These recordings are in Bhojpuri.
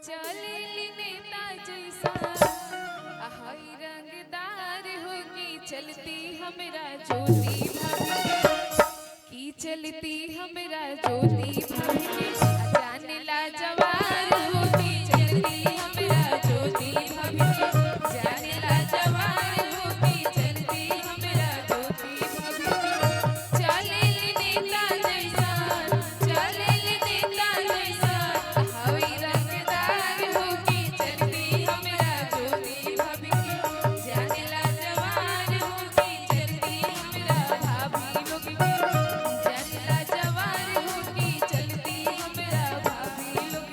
चले नेता जैसा हाय रंगदार होगी चलती हमरा ज्योति भाभी की चलती हमरा ज्योति भाभी जाने ला जवार होगी चलती हमरा ज्योति भाभी जाने ला जवार होगी चलती हमरा ज्योति भाभी चले नेता जैसा चले नेता जैसा हाय रंगदार होगी चलती हमरा ज्योति भाभी जाने ला जवार होगी चलती हमरा भाभी लोग जाने ला जवार होगी चलती हमरा भाभी लोग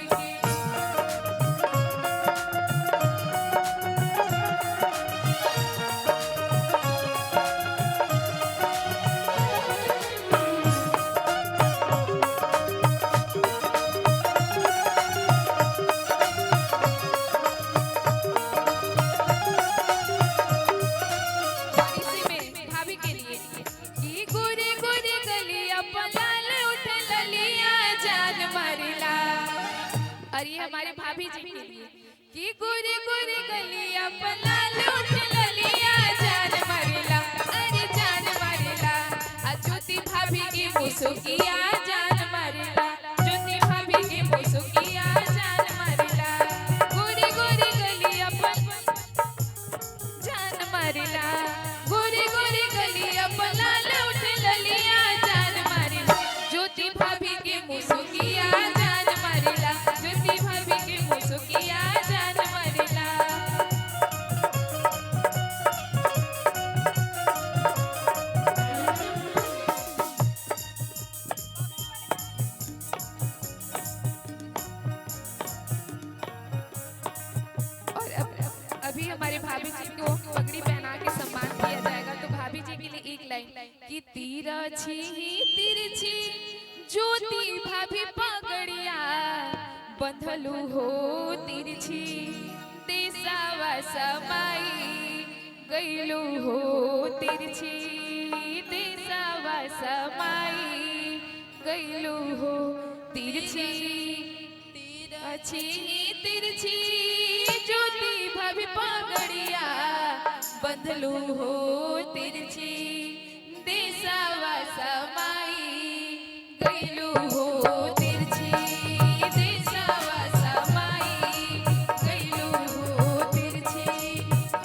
इसी में भाभी के लिए कि गोरे गोरे गलिया पलाल उठ ललिया जान मारला। और ये हमारे भाभी जी के लिए कि गोरे गोरे गलिया पलाल उठ ललिया जान मारला अरे जान मारला आ ज्योति भाभी की मुसुकिया जान मारला ज्योति भाभी की मुसुकिया जान मारला गोरे गोरे गलिया जान मारला गोरे गोरे गलिया पलाल उठ ललिया जान मारला ज्योति भाभी के मुसुकिया जान मारला ज्योति भाभी के मुसुकिया जान मारला। और अभी हमारे भाभी जी को पगड़ी पहना के सम्मान किया जाएगा तो भाभी जी के लिए एक लाइन कि तिरछी तिरछी ज्योति भाभी पगड़िया बंधलू हो तिरछी देसावा समाई गईलू हो तिरछी देसावा समाई गईलू हो तिरछी तिरछी तिरछी ज्योति भाभी पगड़िया बंधलू हो तिरछी देसावा समाई गईलू हो तिरछी देसावा समाई गईलू हो तिरछी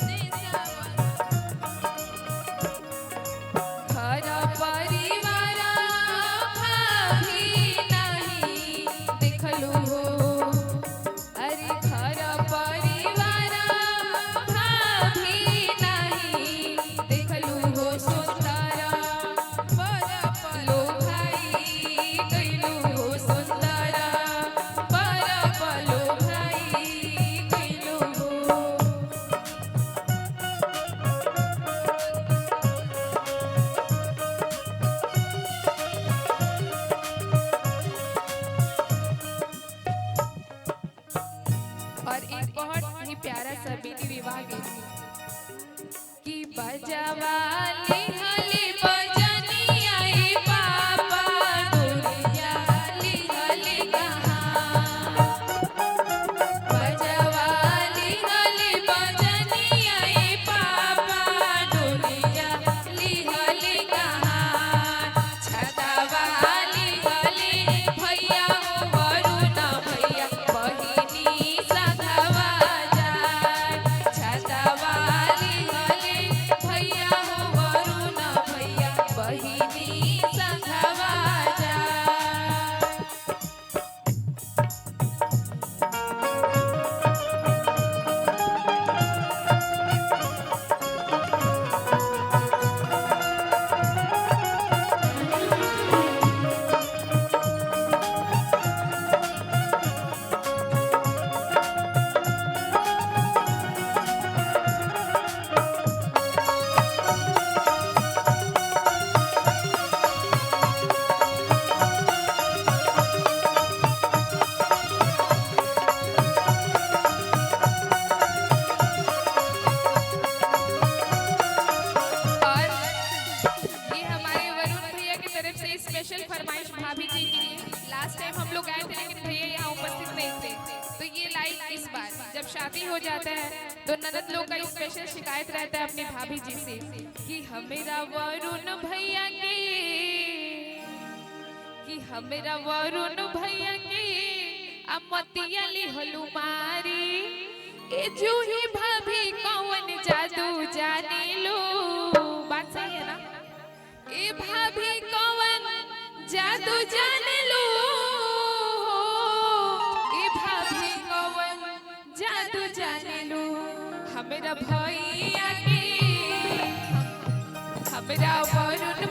देसावा घर परिवार भाभी नहीं देखलू हो अरे घर परिवार भाभी नहीं देखलू हो सुंदर लो भाई गईलू हो सुंदर लो भाई गईलू हो। और एक बहुत ही प्यारा सा बेटी विवाह गीत कि बजवाली हली बजनी आई पापा दुनिया ली हली कहाँ बजवाली हली बजनी आई पापा दुनिया ली हली कहाँ छतावाली हली भैया हो वरुण भैया बहिनी सधवा जाए छतावाली हली भैया हो वरुण जब शादी हो जाता है तो ननद लोग का स्पेशल शिकायत रहता है अपनी भाभी जी से कि हमेरा वरुण भैया के, कि हमेरा वरुण भैया के अमतिया लिहलु मारी, ए जूही भाभी कौन जादू जाने लो। बात सही है ना? ए भाभी कौन जादू जाने लो, ए भाभी कौन जादू जाने लो। हमेरा भैया के, हमेरा वरुण